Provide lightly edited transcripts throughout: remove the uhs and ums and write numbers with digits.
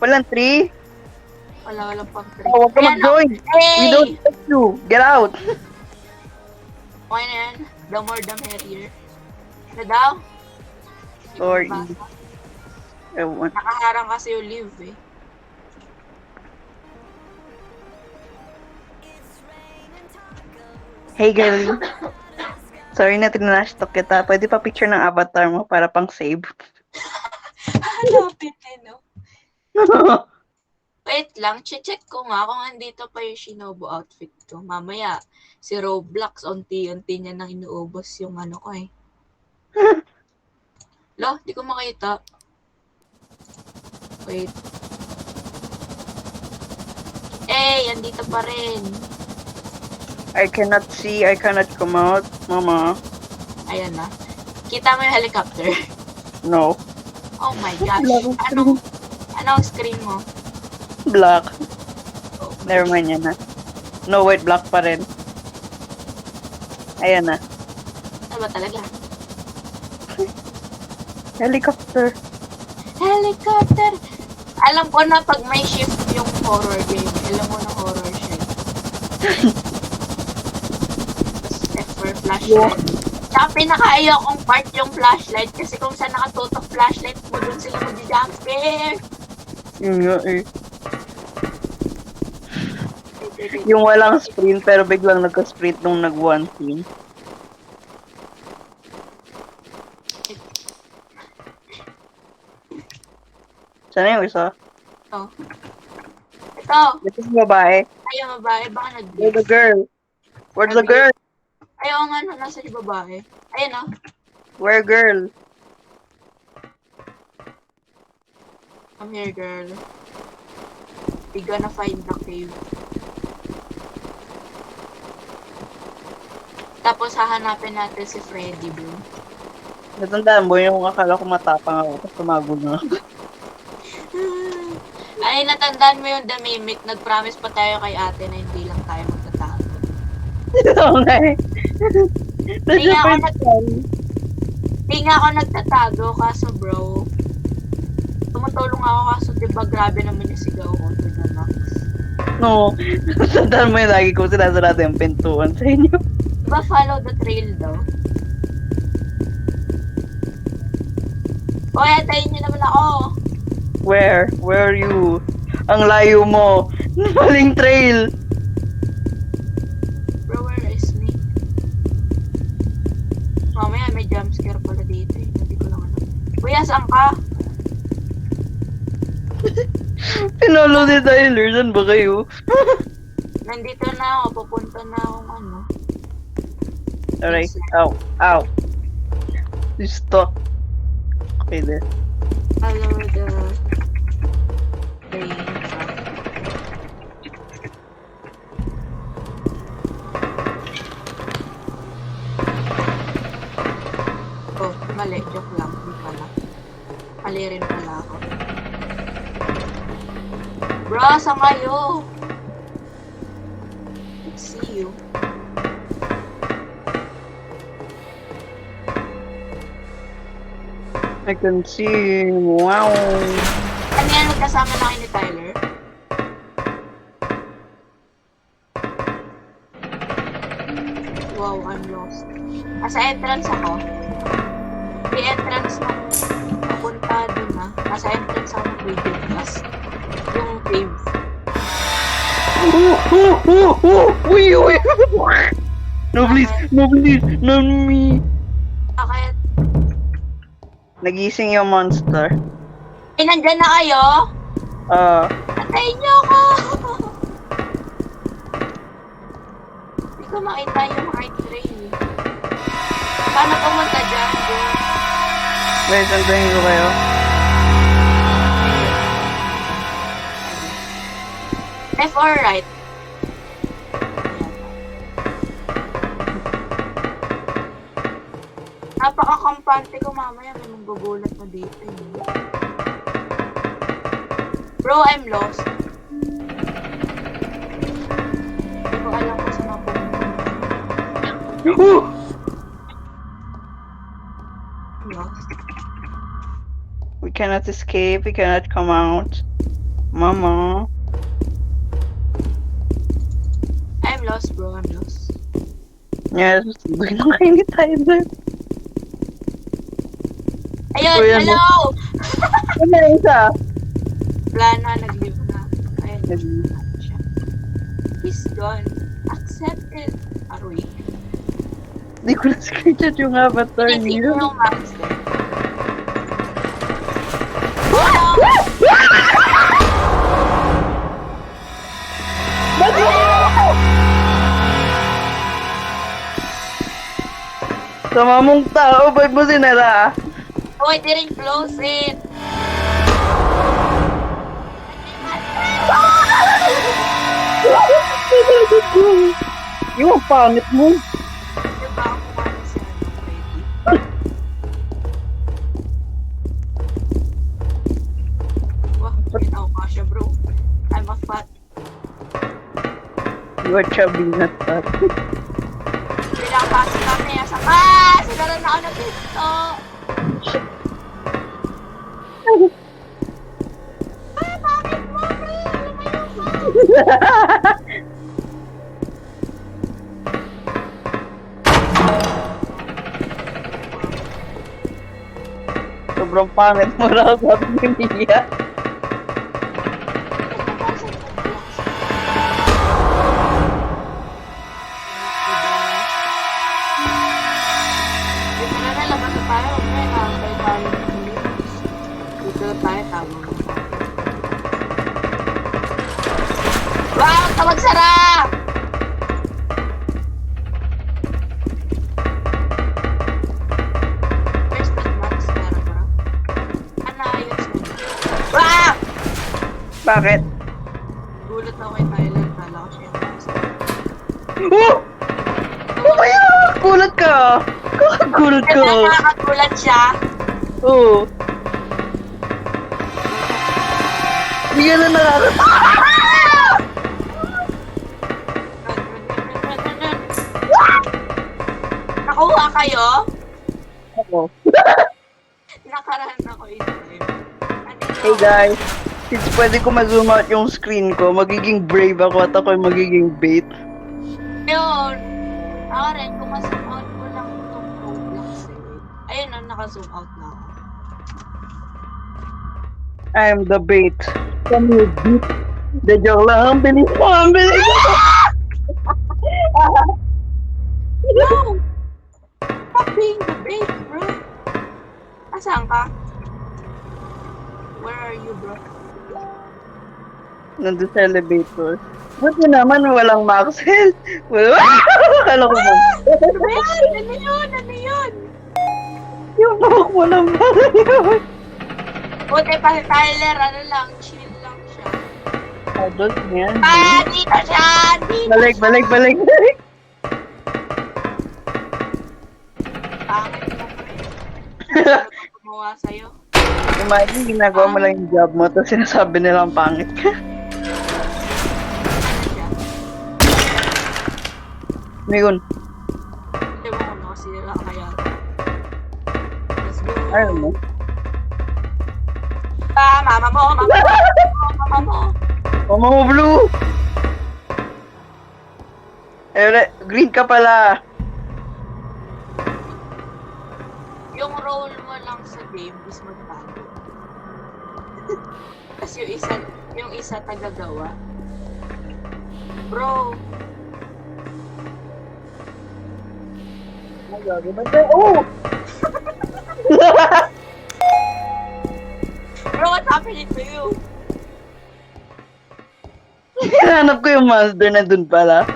Walang tree? Walang pang 3. Oh, huwag ka mag-join. We don't Hey! like you. Get out. Okay na yan. The more the merrier. Ano daw? Hindi ko Sorry. mabasa. Ewan. Nakaharang kasi yung live eh. Hey, girl. Sorry na tinashtok kita. Pwede pa picture ng avatar mo para pang save. Hanapin eh, no? Wait lang, check ko nga kung andito pa yung Shinobu outfit ko. Mamaya, si Roblox, unti-unti niya nang inuubos yung ano ko eh. Lo, di ko makita. Wait. Eh, andito pa rin. I cannot see. I cannot come out. Mama. Ayan na. Kita mo yung helicopter? No. Oh my gosh. Anong screen mo? Black. Oh, Never mind yan na. No, wait. Black pa rin. Ayan na. ano ba talaga? Helicopter. Helicopter! Alam ko na pag may shift yung horror game, alam mo na horror siya. F for flashlight. Tsaka pinaka-ayokong part yung flashlight kasi kung saan nakatutok flashlight mo dun sila mag-jumpscare. Yun nga eh. Yung walang sprint pero biglang nagka-sprint nung nag-one scene. Sana yung isa? Ito. Ito! Ito yung babae. Ayaw babae, baka Where's the nag-glitch. girl? Where's the girl? Ayaw nga no, nasa yung babae. Ayun o. Where girl? Come here, girl. We gonna find the cave. Tapos hahanapin natin si Freddy, bro. Natandaan mo yung akala ko matapang ako tapos tumago na ako. Ay, natandaan mo yung The Mimic. Nag-promise pa tayo kay ate na hindi lang tayo magtatago. Oo nga eh. Nandiyan nga pa ako yung plan. Hindi nga ako nagtatago, kaso bro, tumutulong ako kaso diba grabe naman yung sigaw ko to the max. No. Natandaan mo yung lagi ko sinasarado yung pintuan sa inyo. Diba follow the trail daw? Hoy, atayin niyo naman ako! Where? Where are you? Ang layo mo. Maling trail. Bro, where is me? Mamaya may jumpscare pala dito eh. Hindi ko lang alam. Kuya, saan ka? Pinolo ni Tyler. Saan ba kayo? Nandito na ako. Pupunta na akong ano. Alright. Ow. Ow. You stuck. Okay there. Follow the train. Oh, mali. Joke lang. Hindi pala. Mali rin pala ako. Bro, saan kayo? See you. I can see. Wow. Ano yan? Magkasama na kayo ni Tyler? Wow, I'm lost. Sa entrance ako. May entrance na papunta dun na. Nasa entrance ako ng video class. Yung cave. Uy, uy. No, please. No, please. No, me. Bakit? Nagising yung monster. Eh, nandyan na kayo? Patayin niyo ako! Hindi ko makita yung right trail. Paano pumunta dyan, bro? Wait, santayin ko kayo. Left or right? Napaka-kampante ko mamaya. May manggugulat na dito eh. Bro, I'm lost. Hindi ko alam kung saan ako pumunta. I'm lost. We cannot escape. We cannot come out. Mama. I'm lost, bro. I'm lost. Yes, susubuhin na kayo ni Tyler. Ayun, Kuya, hello! Ano na isa? Wala na, nag-leave na. Ayun. Siya. He's gone. Accepted. Aroy. Hindi ko na-screenshot yung avatar Hindi niyo. ko yung master. Oh no! Sama mong tao, ba't mo sinara? Oh, I didn't close it. Yung ang pangit mo. Diba ako kumano si Freddy? Wah, ginaw ka siya, bro. I'm a fat. You are chubby, not fat. Bilang kasi kami, asa ka! Sinara na ako ng pinto! Ah, bakit mo, bro? Lumayo ka! Sobrang pangit mo raw, sabi ni Mia. Wow! Tawag sara! First blood max, meron bro. Ano ayos mo? Wow! Bakit? Gulat ako kay Tyler. Kala ko siya yung master. Oh! Oh my God! Gulat ka! Gulat ka! Kaya nakakagulat siya. Oo. Hindi ka na nakakatawa. Nakuha kayo? Ako. Nakaraan ako in time. Hey guys, since pwede ko ma-zoom out yung screen ko, magiging brave ako at ako magiging bait. Yun. Ako rin, kung ma-zoom out ko lang itong Roblox eh. Ayun na, naka-zoom out na ako. I'm the bait. Come here, beat. The joke lang, ang bilis mo, ang bilis mo! No! Stop being the bait, bro. Asaan ka? Where are you, bro? Nandun sa elevator. Buti naman walang Maxwell. Akala ko mo. Ano yan? Ano yun? Ano yun? Yung buhok mo lang pala yun. Buti pa si Tyler, ano lang, chill lang siya. Adult yan. Ah, dito siya! Dito Balik, siya! balik, balik, balik. Pangit mo, pre. Ano ba gumawa sa'yo? Imagine, ginagawa mo lang yung job mo, tapos sinasabi nilang pangit ka. Ano siya? Ngayon, Hindi mo kung nakasira kaya. Let's go. ayaw mo. Ah, mama mo, mama mo, mama mo. Mama mo, Blue! Eh, green ka pala. Yung role mo lang sa game is magbago. Tapos yung isa tagagawa. Bro, Oh! bro, what's happening to you? Hinanap ko yung master na dun pala.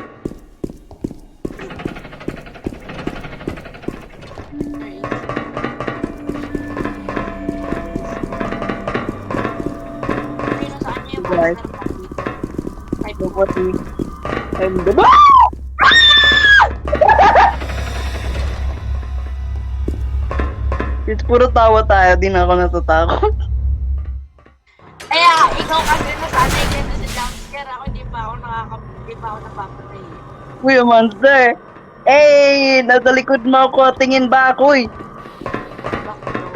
Sino saan niya yung Right. master pa dito? Type mo. Nobody. I'm the... It's puro tawa tayo, di na ako natatakot. Kaya, ikaw kasi nasanay ka na sa jumpscare. Ako, di pa ako napapatay. Kuya Monster! Eh, nasa likod mo ako, tingin ba ako eh? Back, bro.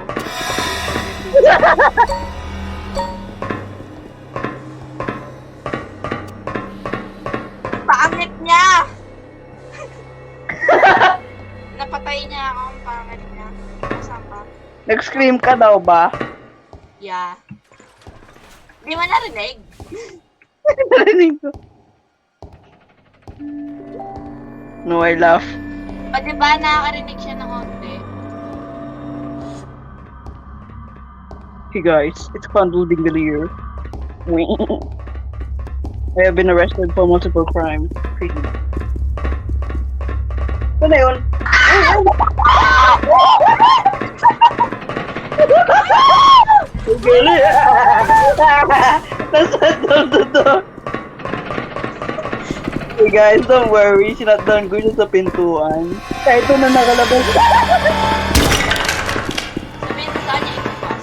Nag-scream ka daw ba? Yeah. Di mo narinig? Narinig ko. No, I laugh. O diba nakakarinig siya ng konti? Hey guys, it's Condul Dingalier. I have been arrested for multiple crimes. Crazy. Ano yun? Gali! Nasa doon. Hey guys, don't worry. Sinatdown ko siya sa pintuan. Kahit ito na nakalabas. Sabihin mo sa kanya itupas.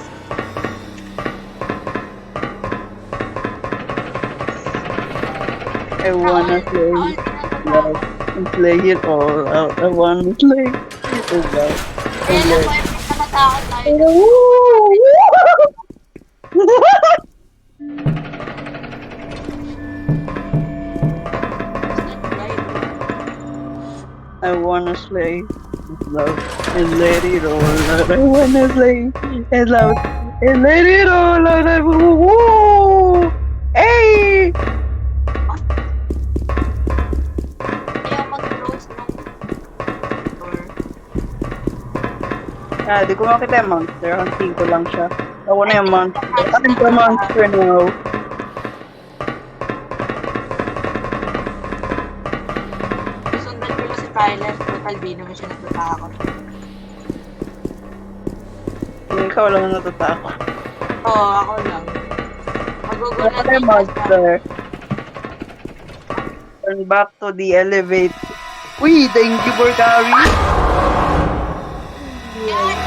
I wanna play. Love and play it all out. I wanna play. Oh god. Kaya lang po, every natatakot tayo. I wanna slay with love and let it all out. I wanna slay and love and let it all out. Woo! Hey! Kaya mag-close ng door. Di ko makita yung monster. Hunting ko lang siya. Ako na yung monster. I'm the monster now. Susundan ko lang si Tyler. Total, di naman siya natatakot. Ikaw lang ang natatakot. Oo, ako lang. Magugulat Ako na yung monster. Turn back to the elevator. Uy, thank you for carry. Yan!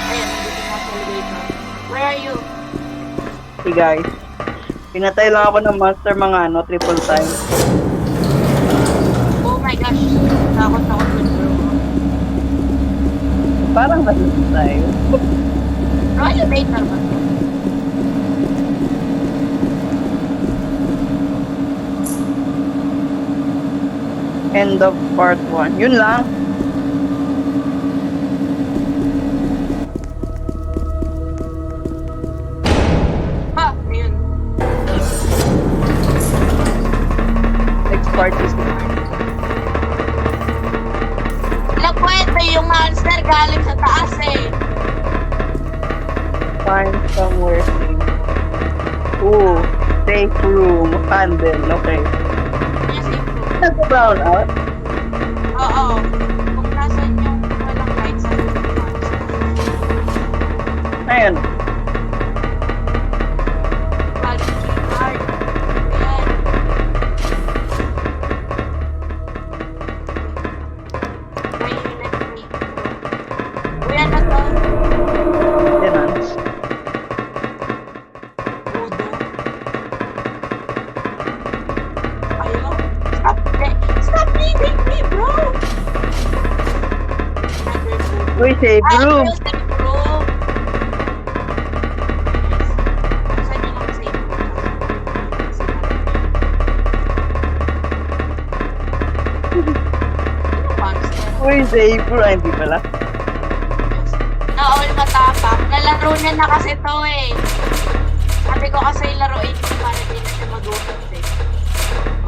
Ayan, nandito na sa elevator. Where are you? Hey guys. Pinatay lang ako ng monster mga triple time. Oh my gosh. Takot ako dun, bro. Parang nalito tayo. Bro, elevator ba? End of part 1. Yun lang. Ha! Ayun. Next part is Nagkwento yung monster galing sa taas eh. find somewhere safe. Ooh, safe room. Candle. Okay. Yung safe room. Nag-brown out. Oo. Kung nasan yung walang light sa room yung monster. Ayun. Body keycard. Ayan. May unit me. Uy, ano to? Tenants. Udo. Ayaw. Stop leaving me, bro! Uy, safe room. Yung safe room. Nice. Saan yung safe room? Ano monster? Uy, safe room. Ay, hindi pala. Naol matapang. Nalaro niya na kasi to eh. Sabi ko kasi laruin ko para di na siya magulat eh.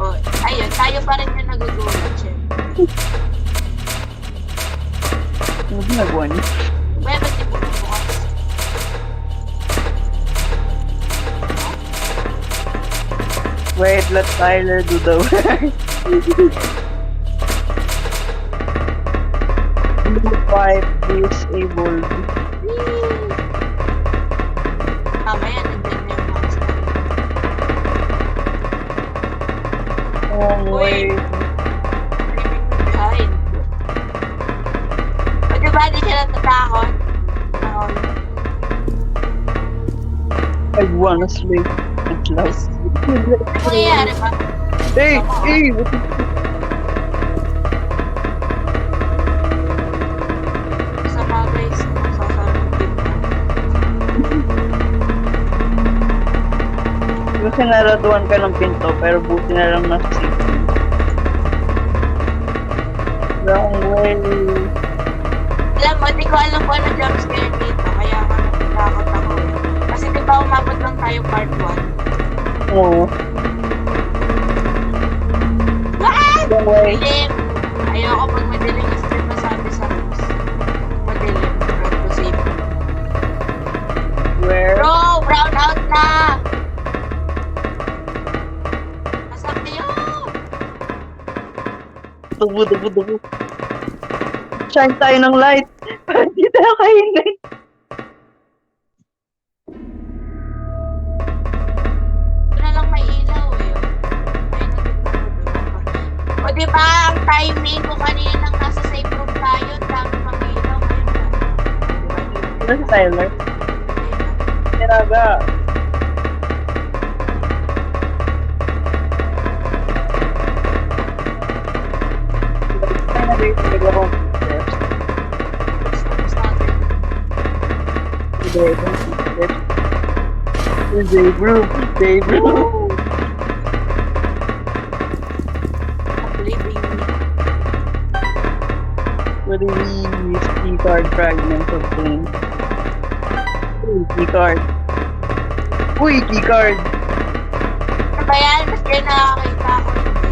O, ayun, tayo pa rin yung nagugulat siya. Ano ginagawa niya? Well, ba't di mo bukas? Wait, let Tyler do the work. 5 disabled. Mamaya, nandyan na yung monster. Oh, wait. Behind. O diba, di siya natatakot? Naol. I wanna sleep at last. Ano nangyayari ba? Hey, hey, what is Sa mga guys, magsasara ng pinto. Kasi naraduan ka ng pinto, pero buti na lang nasa safe. Wrong way. di ko alam kung ano jump scare dito. Kaya nga natatakot ako eh. Kasi di ba umabot lang tayo part 1? Oo. Ah! Don't worry. Dilim! Ayoko pag madilim kasi di ba sabi sa rules. Madilim. Road to safety. Where? Bro! Brown out na! Nasaan kayo? Tubo. Shine tayo ng light. Hindi tayo kainin. Ito na lang may ilaw eh. Ay, nakita ko doon. O diba, ang timing kung kanina nang nasa safe room tayo, dami pang ilaw. Ngayon ba? Ano si Tyler? Tinaga. Ay, nag-iisip ako. Steps. Tapos natin. Dave Room. Living. What do we use key card fragments of things? Uy, key card. Ano ba yan? Mas kayo nakakita ako hindi.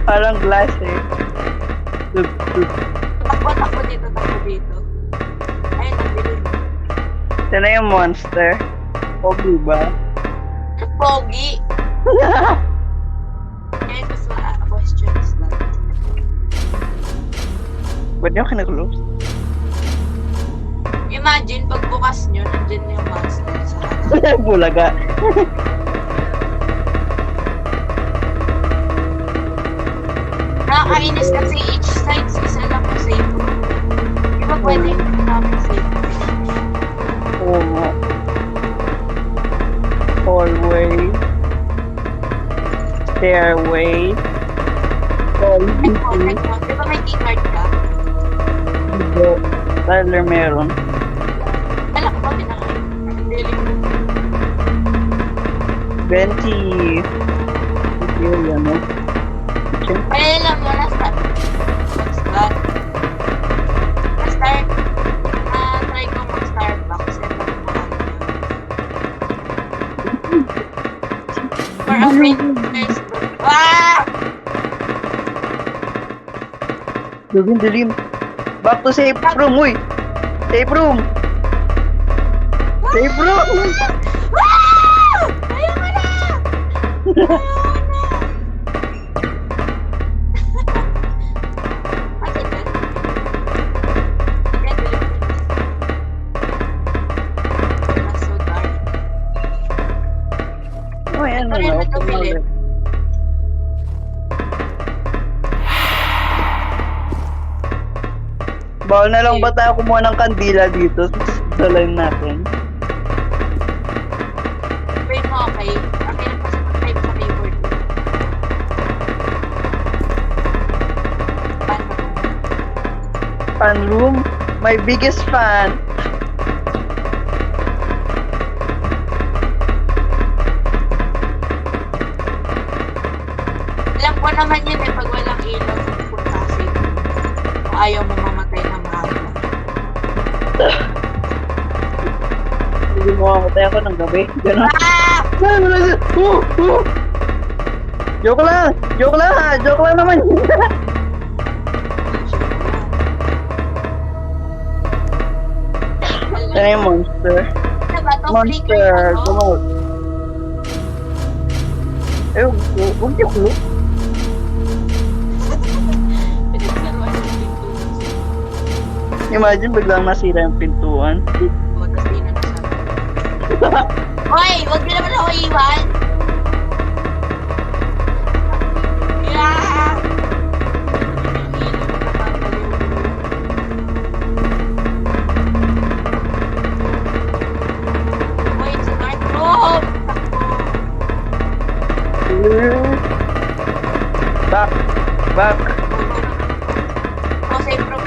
Parang glass eh. Dup. Takbo dito. Ayun, nabilin. Ito na yung monster. Pogi ba? Pogi. Ngayon, mas questions lang. Ba't yung kinaklose? Imagine, pagbukas nyo, nandyan yung monster sa akin. Bulaga. Nakakainis kasi each side isa lang yung safe room. Di ba pwede yung namin safe room? Oo nga. Hallway. Stairway. Hallway. Di ba may keycard ka? Tyler meron. Alam ko ba pinakain? Dealing room. Venti. Yun, ano? Kitchen. Ay, alam mo, na-start. Mag-start. Na-start. Try ko mag-Starbucks. For a fitness. Ah! Dilim. Back to safe room, uy! Safe room! Safe room! Ah! Ayoko na! Oh, yan Ito rin na. nagkabilib. Bawal na lang ba tayo kumuha ng kandila dito? Dalayin natin. Wait mo, okay? Ang hirap kasi mag-type sa keyboard. Paano? Fan room? My biggest fan. Alam ko naman yun eh, pag walang ilaw, pupunta kasi kung ayaw mo mamatay na maaga. Hindi mo mamatay ako ng gabi. Ganun. Ah! Ay, wala siya. Joke lang naman. Ito na yung monster. Diba, to Monster, come out. Eh, huwag yung clue. Pinagsaruan yung pinto. Imagine biglang nasira yung pintuan. O, tas di na nasara. Hoy! Huwag niyo naman ako iwan! Yeah! Hoy, sa dark room! Back. Oh, safe room.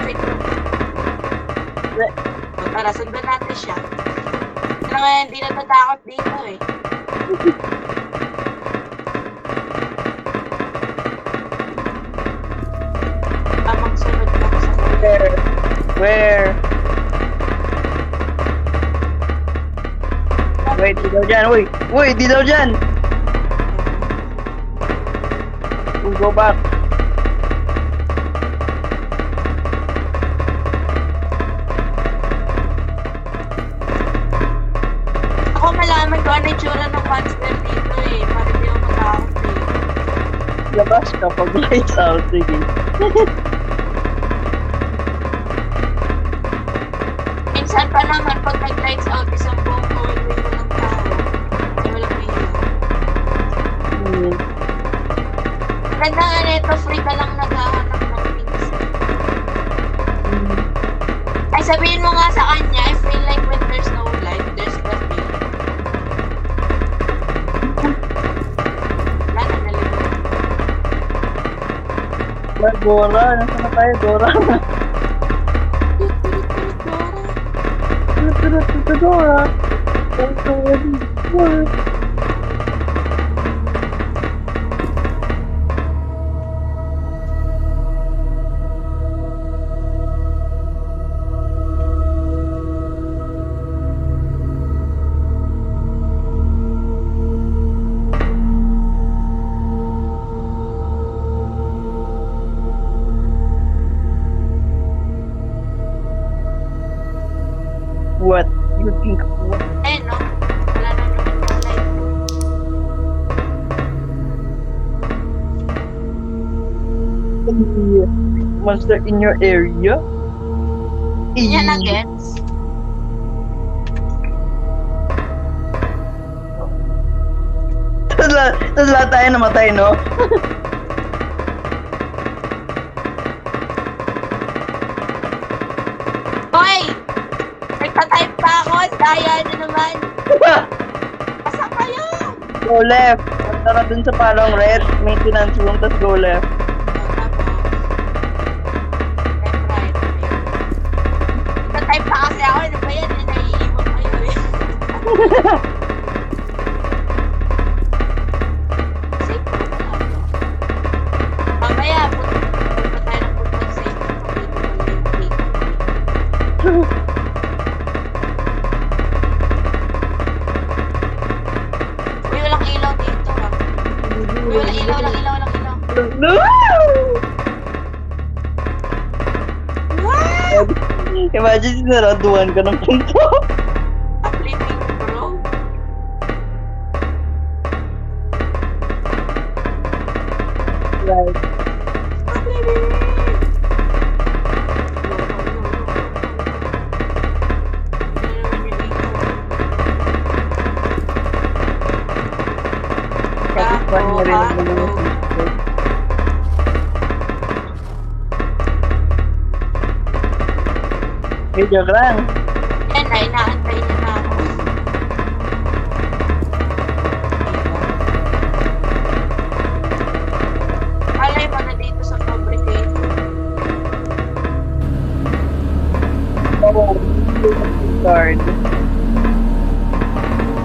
O, tara, sundan natin siya. Pero nga, hindi natatakot dito eh. Tamang sunod lang sa Where? Wait, di daw dyan. Uy! Uy, di daw dyan! We'll go back. Ako malaman ko ano yung tsura ng monster dito eh. Para di ako matakot eh. Labas ka pag lights out. Sige. Minsan pa naman pag nag-lights out, isang buong hallway walang tao. Kasi walang ilaw. Hmm. Ganda nga nito, free ka lang naghahanap ng things. Ay, sabihin mo nga sa kanya, I feel like when there's no light, there's nothing. Wala na, nalimutan. Dora, nasa na tayo, Dora? Dora. Dora. What you think? What? Ayun, no? Wala na naman yung light. Monster in your area? Yan na gets. Tapos lahat tayo namatay, no? Hoy! Nagtatype pa ako! Daya na naman! Asa kayo? Go left. Punta ka dun sa parang red maintenance room, tapos go left. Left, right. Nagtatype pa kasi ako. Ano ba yan? Naiiwan kayo eh. Safe ko na lang. Mamaya, punta tayo ng punta sa safe ko. Dito pala yung date. Uy, walang ilaw dito ah. Uy, walang ilaw, walang ilaw, walang ilaw. No! Wow! Imagine sinaraduhan ka ng punto. Uplifting bro. Right. Satisfy mo rin ang mga monster. Hey, joke lang. Yan na, inaantay niya na ako. Alay mo na dito sa fabricator. Oh, card.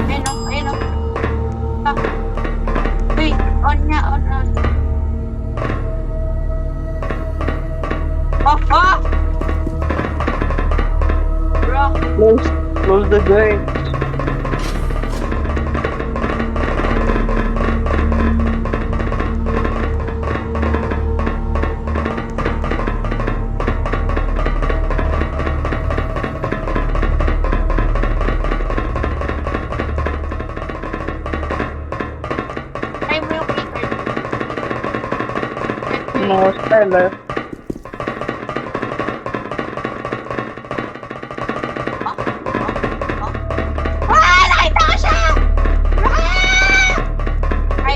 Ayun o, ayun o. Ah. Uy, on niya, on. Oh, oh! Bro, Close the door. try mo yung keycard. No, Skylar. Ah! Nakita ko siya! Ah! Ay,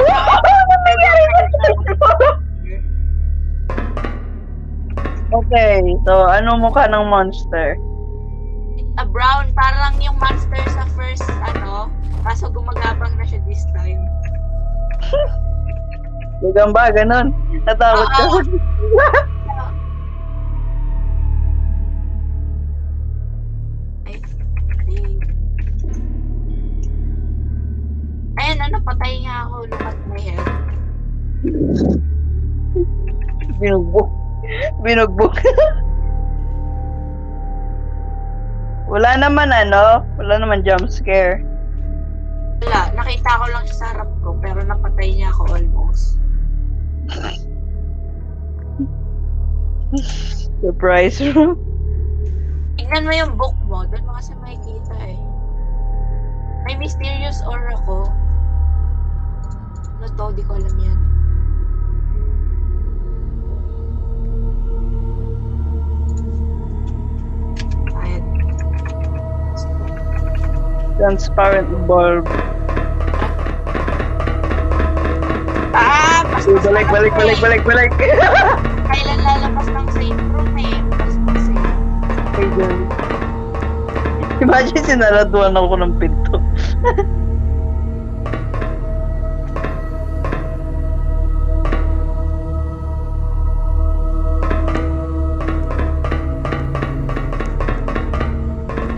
Okay, so ano mukha ng monster? a brown, parang yung monster sa first, kaso gumagapang na siya this time. Lugang ba, ganon? Natakot ka. Oo. Ay, ayun, napatay nga ako. Look at my head. Binugbog. Binugbog. Wala naman jump scare. Wala, nakita ko lang siya sa harap ko, pero napatay niya ako almost. Surprise room. Tignan mo yung book mo, doon mo kasi makikita eh. May mysterious aura ko. Ano to? Di ko alam yan. Ayan. Transparent bulb. Ah! Paspas Balik. Kailan lalabas ng safe room eh? Paspas eh. Okay, girl. Imagine sinaraduan ako ng pinto.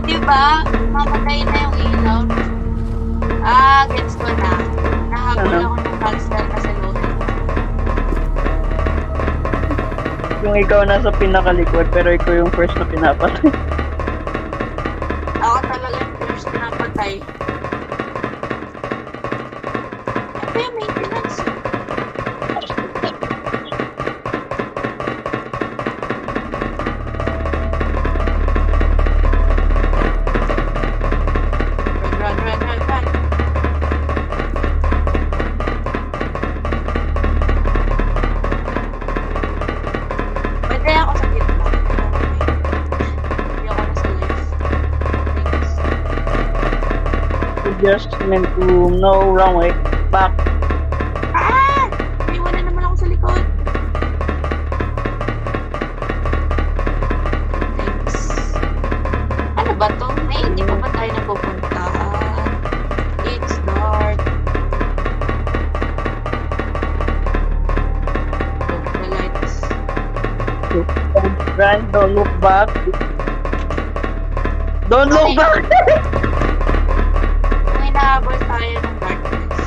Diba? Mamatay na yung ilaw. Ah, gets ko na. Nahabol Ano? ako ng monster kasi loaded. Yung ikaw nasa pinakalikod, pero ikaw yung first na pinapatay. Ako talaga yung first na patay. Ano yung maintenance? Run. Pwede ako sa gitna. Hindi ako nasa life. Thanks. Adjustment room, no wrong way. Back. Ah! May wala naman ako sa likod. Thanks. Ano ba to? May hindi pa ba tayo napupunta? It's dark. The lights. Run, don't look back. Don't look Okay. back! Kung hinahabol tayo ng darkness.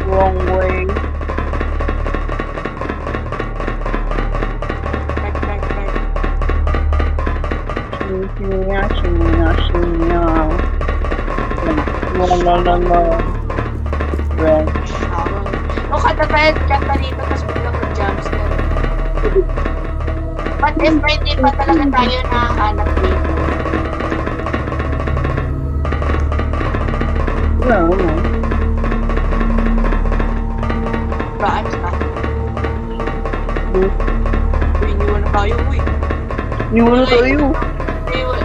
Wrong way. Dark. Shimya. La. Right. Nung katatayad ka dito, tapos biglang mag-jumpscare. But if hindi pa talaga tayo nakahanap dito. No. Ayos na. Uy, iniwan na tayo, uy. Iniwan na tayo.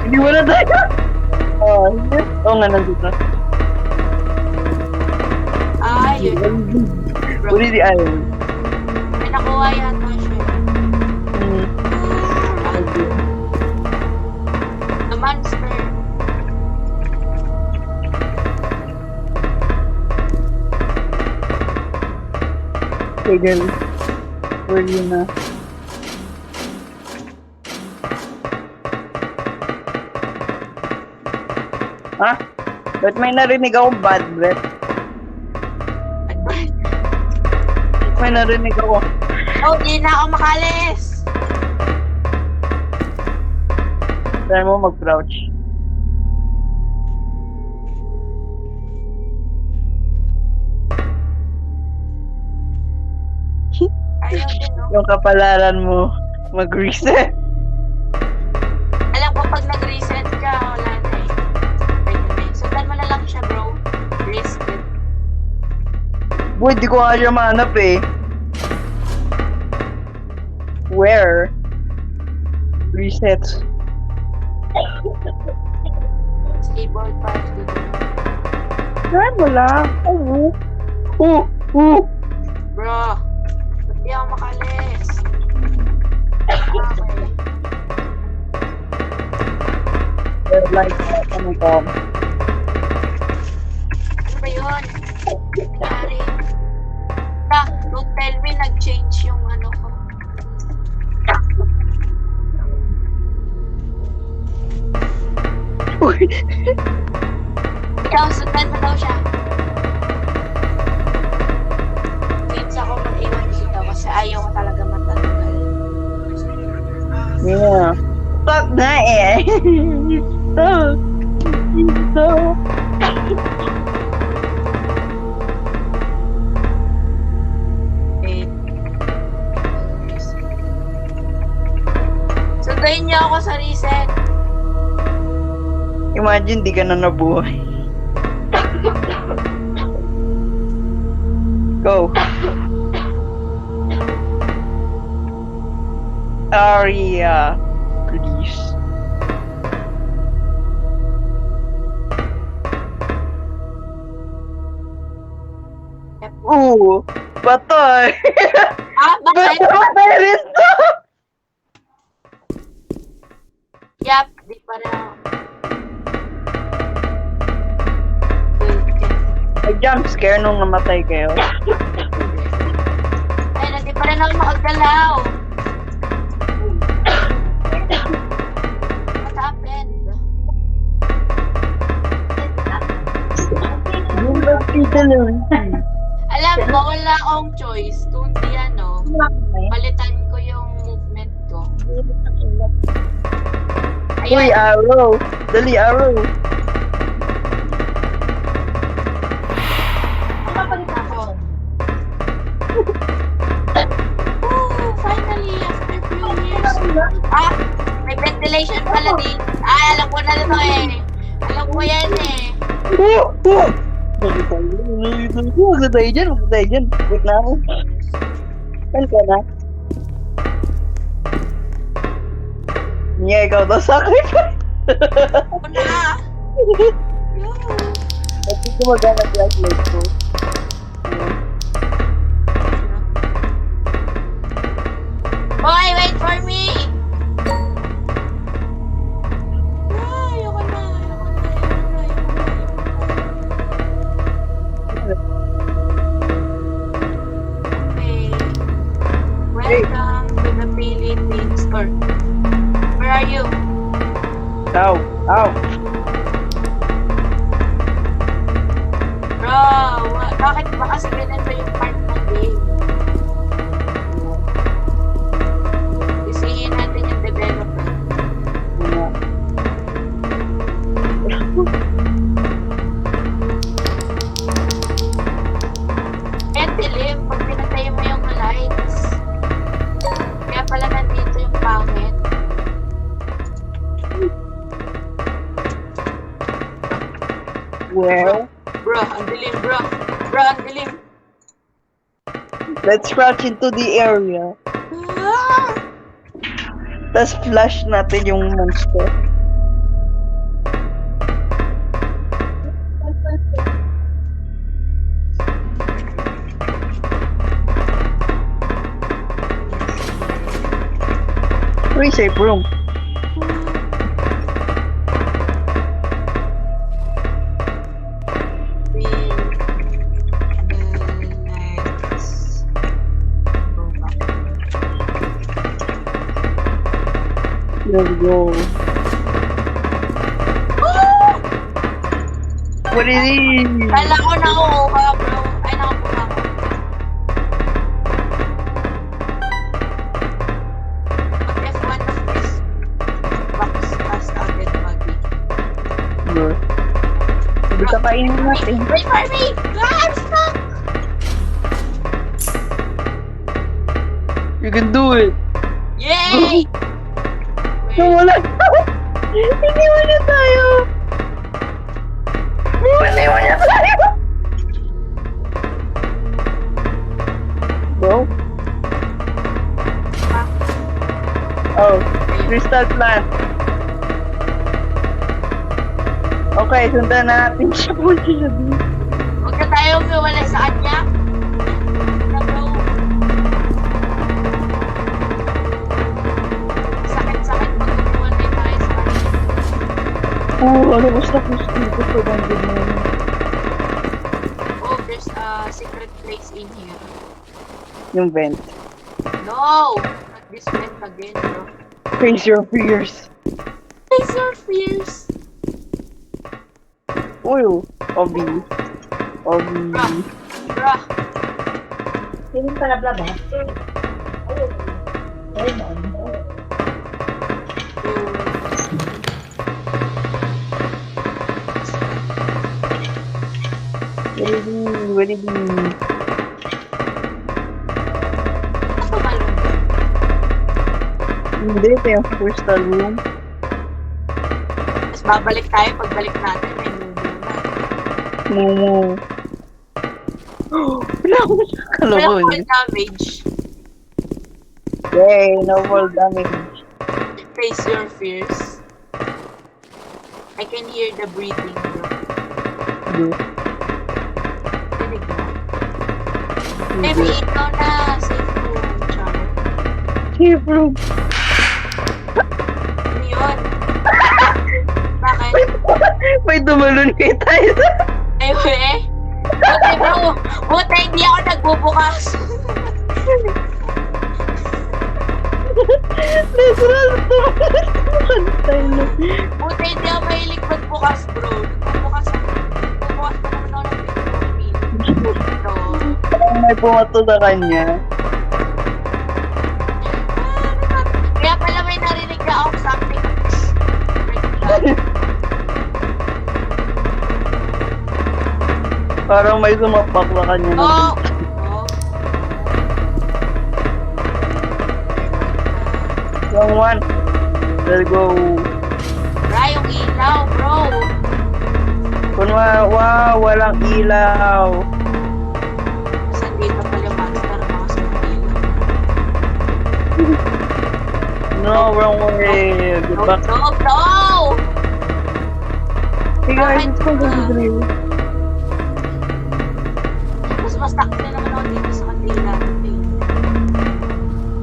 Iniwan na tayo. Oo nga, nandito. Yun. Uli di island. May nakuha yata siya. The monster. Sige. Where you na? Ha? Ba't may narinig akong bad breath? May narinig ako. Oh, di na ako makalis. Try mo mag-crouch. Ayaw din, no? Yung kapalaran mo mag-reset. Alam ko, pag nag-reset ka, wala na eh. Sundan mo na lang siya, bro. Risk it. Boy, di ko nga siya mahanap eh. Where? Reset. Stable parts dito. Ay, wala. Oo. Bro, ba't di ako makalis? Okay. They're like, ano ko? Ano ba yun? Nangyari. Don't tell me nag-change yung ano ko. Uy. Ikaw, sundan mo daw siya. Since ako mag-iwan dito kasi ayaw ko talaga matanggal. Yeah. Stop na eh. Stop. Imagine, di ka na nabuhay. Go. Aria, please. Ooh, patay. Ah, bakit? Patay rin to. Yap, di pa rin ako. Wait, Nag-jump scare nung namatay kayo. ay, hindi pa rin ako makagalaw. What happened? Alam mo, wala akong choice. Kundi ano, palitan ko yung movement ko. Uy, Ayun, arrow. Dali, arrow. nakapalit ako. Woo! Finally, after few years. Ah, may ventilation pala din. Ay, alam ko na ito eh. Alam ko yan eh. Huwag na tayo dyan, huwag na tayo dyan. Wait na ako. Saan ka na? Niya, ikaw daw sacrifice. Ako na. Yoo. At dito magana flashlight ko. Boy, wait for me! Ah, ayoko na, ayoko na, Okay. Welcome to the Philippines. Or, where are you? Ow, ow. Bro, bakit ba kasi ganito yung part ng game? Isihin natin yung development. Eh, dilim, pag pinatay mo yung lights. Kaya pala nandito yung pangit. Well, Bro, ang dilim, bro. Bro, ang dilim. let's crouch into the area. Ah! Tapos flash natin yung monster. Uy, safe room. Let's go back. Let's go. What is it? Kala ko nakuha, bro. Ay, nakakuha ko. Mag F1 of this box as agad magi. Bro. Hindi ka kainin natin. Wait for me! Ah, I'm stuck! You can do it. Yay! Wala. Hindi mo na tayo. Hindi mo na tayo. Bro? Oh, crystal plant. Okay, sundan natin siya po siya. Huwag na tayo umiwalay sa kanya. Na, bro. Sakit-sakit pag umiwalay tayo sa kanya. Ano basta gusto ko bang ganyan? Oh, there's a secret place in here. Yung vent. No! Not this vent again, bro. Face your fears. Face your fears. Uy, Obi. Obi. Bro. Hindi pala blaba. Ayun ba? What is it? Ako malungkot. Hindi, ito yung crystal room. Mas Tapos babalik tayo, pagbalik natin, may nubo na. Momo. Wala ko Walang kalabon. full damage. Yay, no fall damage. Face your fears. I can hear the breathing, bro. Dinig mo. Eh, may ikaw na. Safe room, char. Safe room. Ano yun? Bakit? May dumalon kay tayo. Ay, we? Buti, bro. Buti, hindi ako nagbubukas. Literal, dumalon tayo na. Buti, hindi ako mahilig magbukas, bro. Nagbubukas pa naman ako ng pinto. May pumato sa kanya. Kaya pala may narinig na ako something. Parang may sumapak sa kanya. na- Oh! Yung one. Let's go. Bra, yung ilaw, bro. Wow, walang ilaw. Saan dito pala yung monster mga sa ilaw? No, wrong way. Get No, back. no, no! Hey guys, it's so good to you. Mas stuck na naman ako dito sa kanila.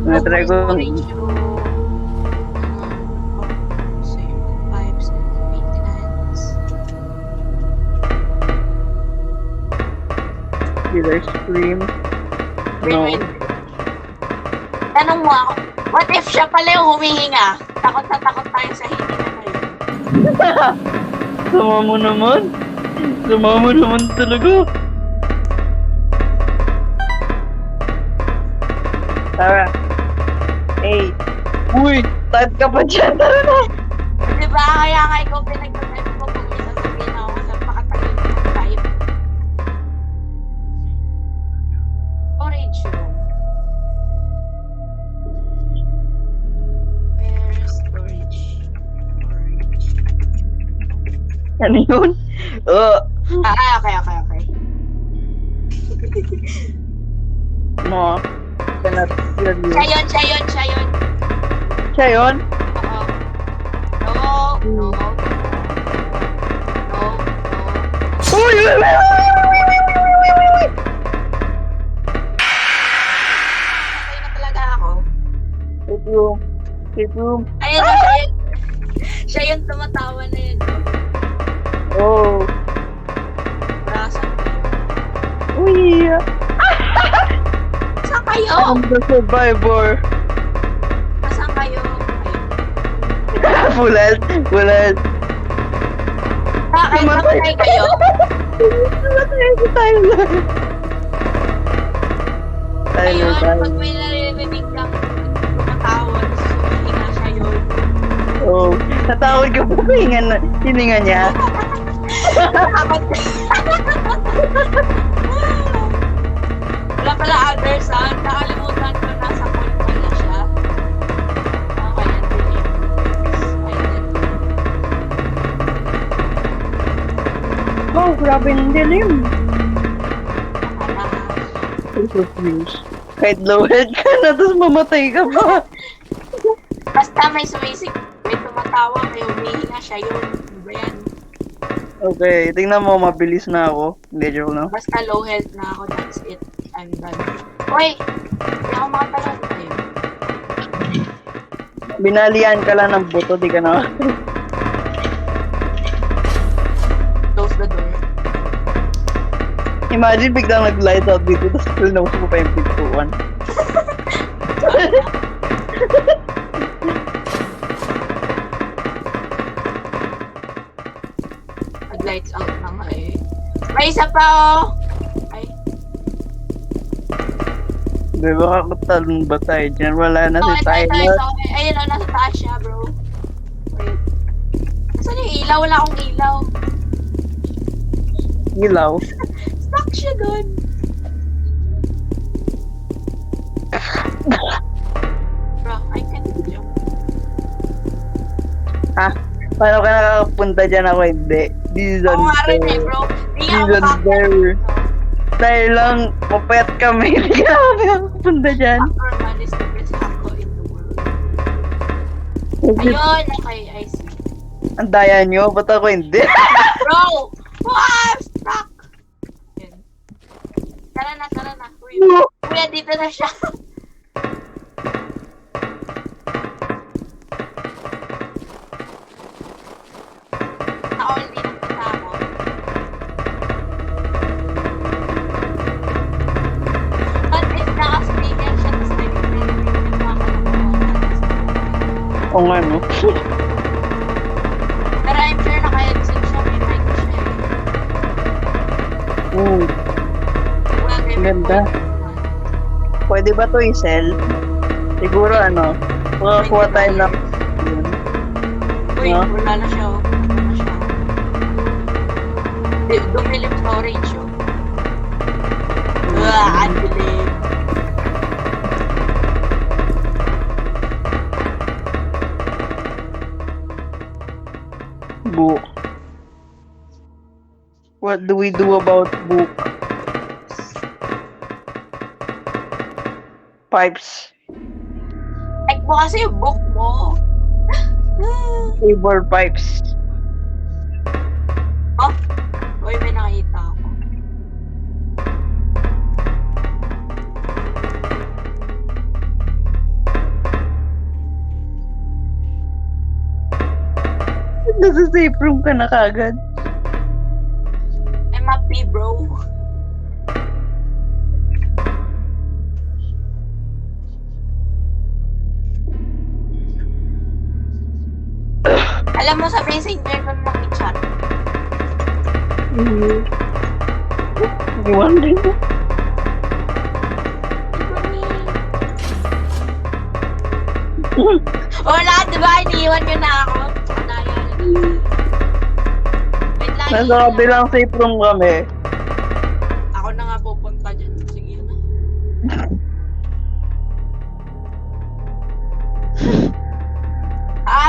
Natry ko. Storage room. Same pipes and maintenance. Did I scream? Wait, No. wait. Tanong mo ako, what if siya pala yung humihinga? Takot na takot tayo sa hininga na yun. Sama mo naman. Sama mo naman talaga. Tara. Hey. Uy, type ka pa dyan. Tara na. Diba? Kaya nga ikaw pinagtatype ko kung may sasabihin ako sa pakatagal ko mag-type. Storage room. Where storage? Ano yun? Okay. No. Cannot hear you. Siya yun. Siya yun? Oo. No. Uy! Patay na talaga ako. Safe room. Safe room. Ayun na, siya yun. Siya yun tumatawa na yun. Oh. Brasan ko yun. Uy! Saan kayo? I'm the survivor. Saan kayo? Bulat. Bakit? Namatay kayo? Namatay tayo lang. Ayun, Tayo. pag may naririnig kang tumatawa, sumahinga siya yun. Oh. Natawag ka pa hininga niya. Dapat. Wala pala other sound. Nakalimutan ko nasa call pala siya. Okay, yan din. Ayun. Oh, grabe ng dilim. Nakala. Kahit low head ka na, tapos mamatay ka pa. Basta may sumisik, may tumatawa, may humihinga siya yun. Ano ba yan? Okay, tingnan mo, mabilis na ako. Hindi, joke na. Basta low health na ako, that's it. I'm done. Uy! Hindi ako makatalon. Ayun. Binalian ka lang ng buto, di ka na. Close the door. Imagine biglang nag-light out dito, tapos still na ko pa yung pintuan. Nag-lights out na nga eh. May isa pa oh! Ay, Di ba kakatalon ba tayo dyan? Wala na oh, si ito. Tyler. Ayun oh, nasa taas siya bro. Wait. Nasaan yung ilaw? Wala akong ilaw. Ilaw. Stuck siya doon. Bro, I can't jump. Ha? Paano ka nakakapunta dyan ako hindi? This Oo nga rin unfair. bro. Hindi nga ako This unfair. makakapunta. Dahil lang, mapayat kami. Hindi ka ako nakakapunta dyan. Actor man is the best actor in the world. Ayun, okay, I see. Ang daya nyo, ba't ako hindi? Bro! Wow! Stuck! Yun. Tara na, tara na. Uy, kuya, dito na siya. Ako, hindi nakita ako. But if naka-speaker siya, tapos nag-print yung mga kalokohan. Oo nga, no? Pero I'm sure naka-headset siya, may mic siya eh. Hmm. Well, may Ganda. Pwede ba to i-sell? Siguro ano, makakuha tayo ng... Uy, No? wala na siya oh. Wala na siya. Dumilim storage oh. Ang dilim. Book. What do we do about book? Pipes. Like mo kasi yung book mo. Cable pipes. Oh, uy, may nakita ako. Nasa safe room ka na kagad. MAP bro. Alam mo sa messenger ko na i-chat. Iwan din mo. Wala, diba? Iniiwan nyo na ako. Daya. Wait lang. Nasa kabilang safe room kami. Ako na nga pupunta dyan. Sige na.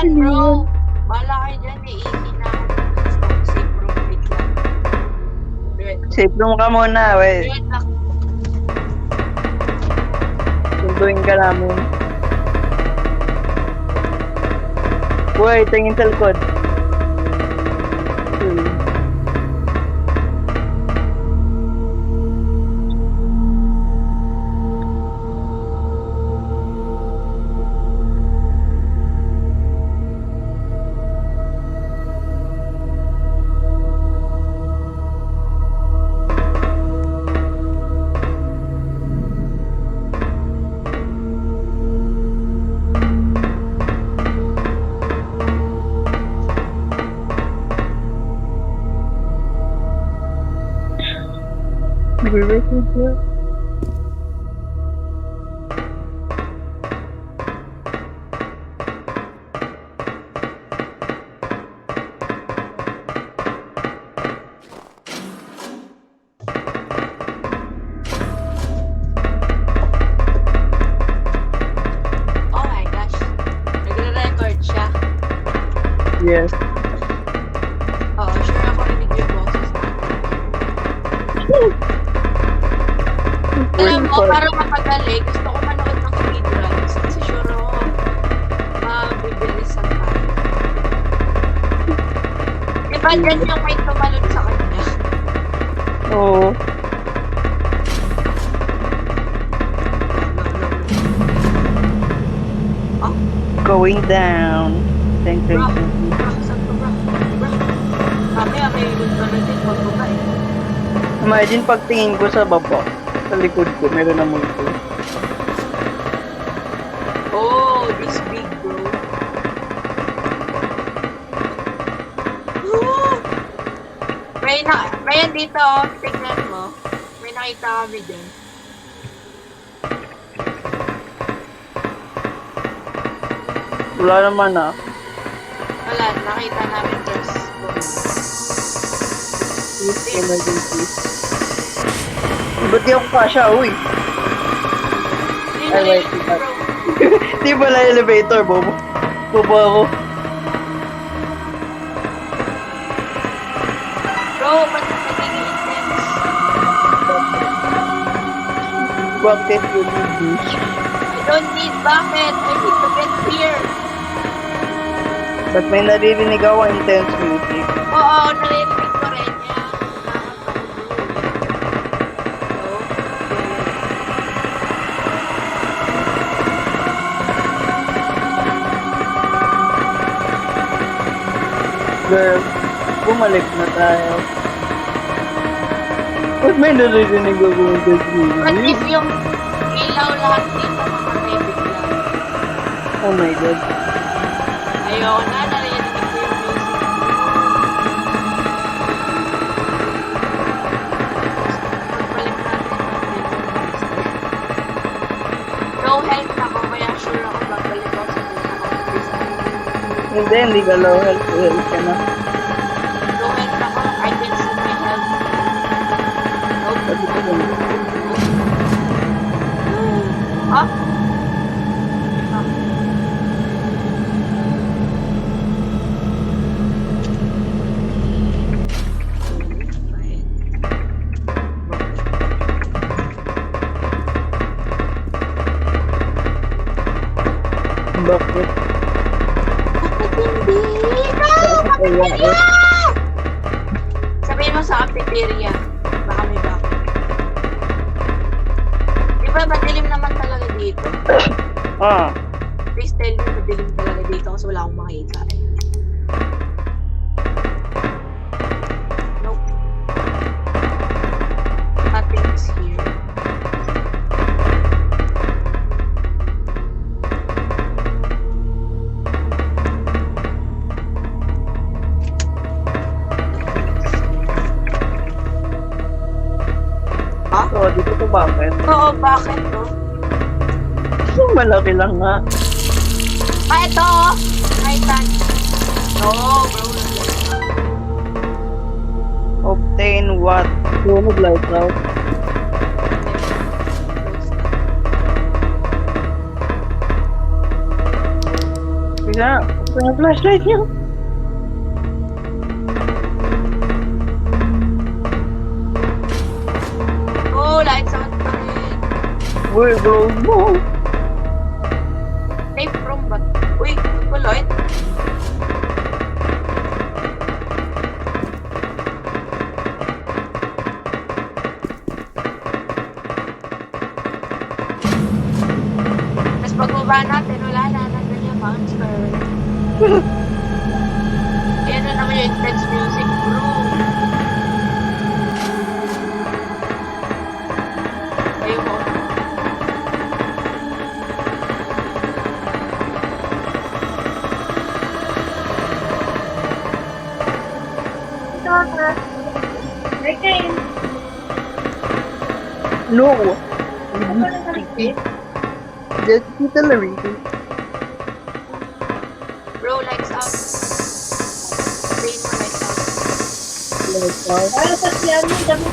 Bro. Bala kayo dyan. Iihi na ako. Safe room. Wait lang. Wait. Safe room ka muna, wait. Wait lang. Sunduin ka namin. Uy, tingin sa likod. Oh my gosh. Nagre-record siya. Yes. Oo, sure ako rinig yung boses natin. Alam mo, para mapadali, gusto ko manood ng speedruns. Kasi sure ako, mabibilisan tayo. Diba dyan yung may tumalon sa kanya? Oo. Oh, Going down. Thank you. bro. Bro, saan ka, bro? Bro. Mamaya may ilig ka na din pagbaba eh. Imagine pagtingin ko sa baba, sa likod ko, meron na multo. Oh, this big bro. May dito, oh. Tignan mo. May nakita kami dyan. Wala naman ah. Wala, nakita namin just Emergency. Ba't di ako kasha, uy? Ay, wait. bro. Di pala elevator, bobo. Bobo ako. Bro, ba't nagiging intense? Bakit you need this? I don't need bucket. I need to get beer. Ba't may naririnig ako intense music? Oo, narinig ko rin yan. Girl, bumalik na tayo. Ba't may naririnig ako intense But music? if yung ilaw lahat dito mamatay bigla. Oh my god. Ayaw na, narinig ko yung music. Pagbalik natin. Low health ako, kaya sure ako babalik ako sa pinaka-office. Hindi ka low health. Health ka na. Low health ako, I can see my health. Nope. Sabi ko lang. Ah? Bakit? Bakit hindi? No! Cafeteria! Sabihin mo sa cafeteria. Baka may bakit. Di ba madilim naman talaga dito? Ah. Please tell me madilim talaga dito kasi wala akong makita. Nope. Nothing's here. Ha? So, dito ko bakit? Oo, bakit no? So, malaki lang nga. Ah, ito! Titan. No, bro. Obtain what? Sunog light out. Sige, ito yung flashlight niyo. Oh, lights out pa rin. Uy, bro mo. Safe room ba? Uy, nagpa-light. Tapos pagbaba natin, wala na. Nandun yung monster. Ayan na naman yung intense music, bro. Ayun mo. No. Ano na naligpit? Just keep the reading. Bro, lights out. Brain mo, lights out. Light out. Para sa siyan mo, dami.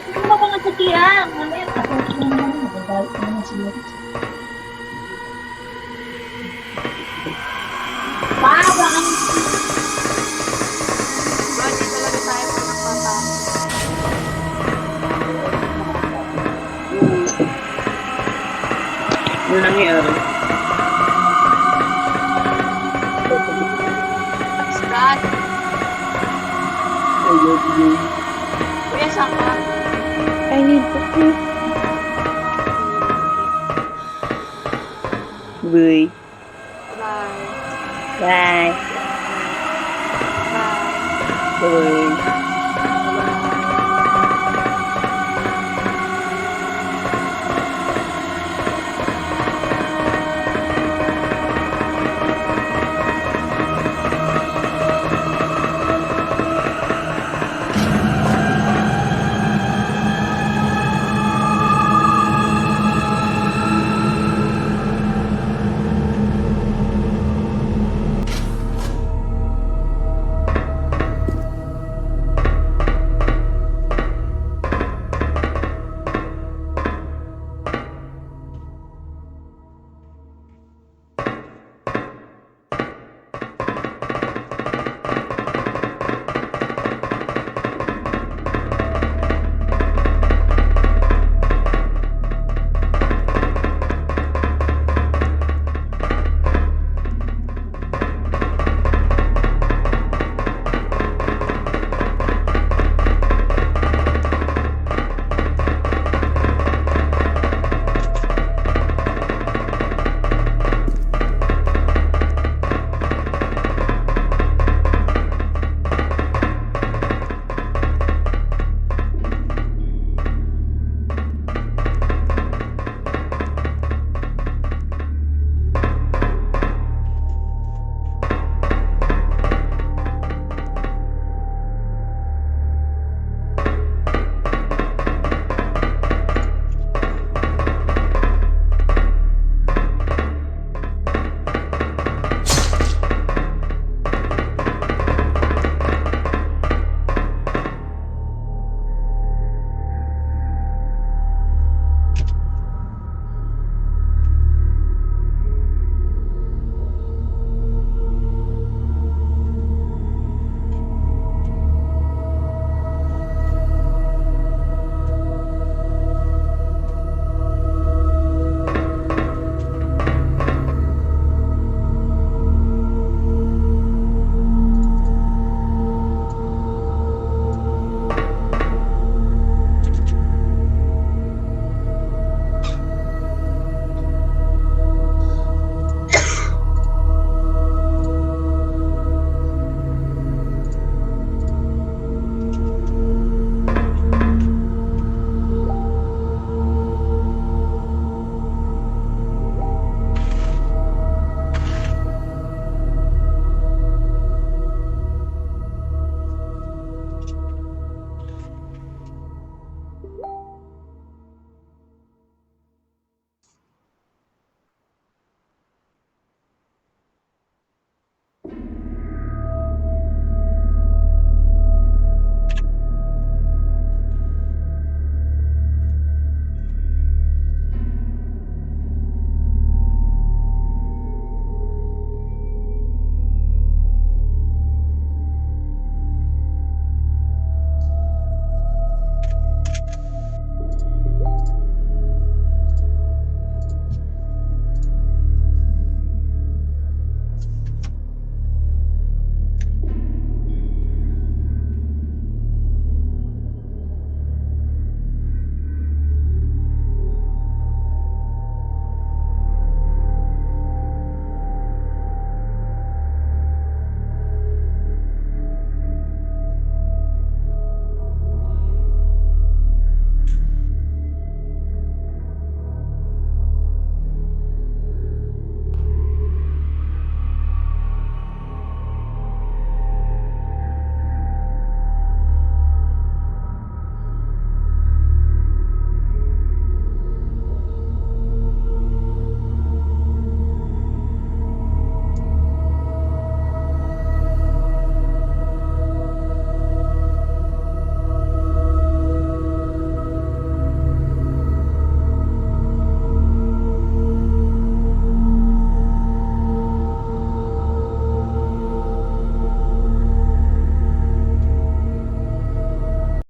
Hindi mo mga sa siyan. Mamaya, ako na naman. Magagalit na naman sila. Baba ang Bro, hindi talaga tayo pinapapasok. Ano nangyari? What's that? Ayun. Kuya, saan ka? I need to sleep. Boy. Bye. Bye. Bye. Boy.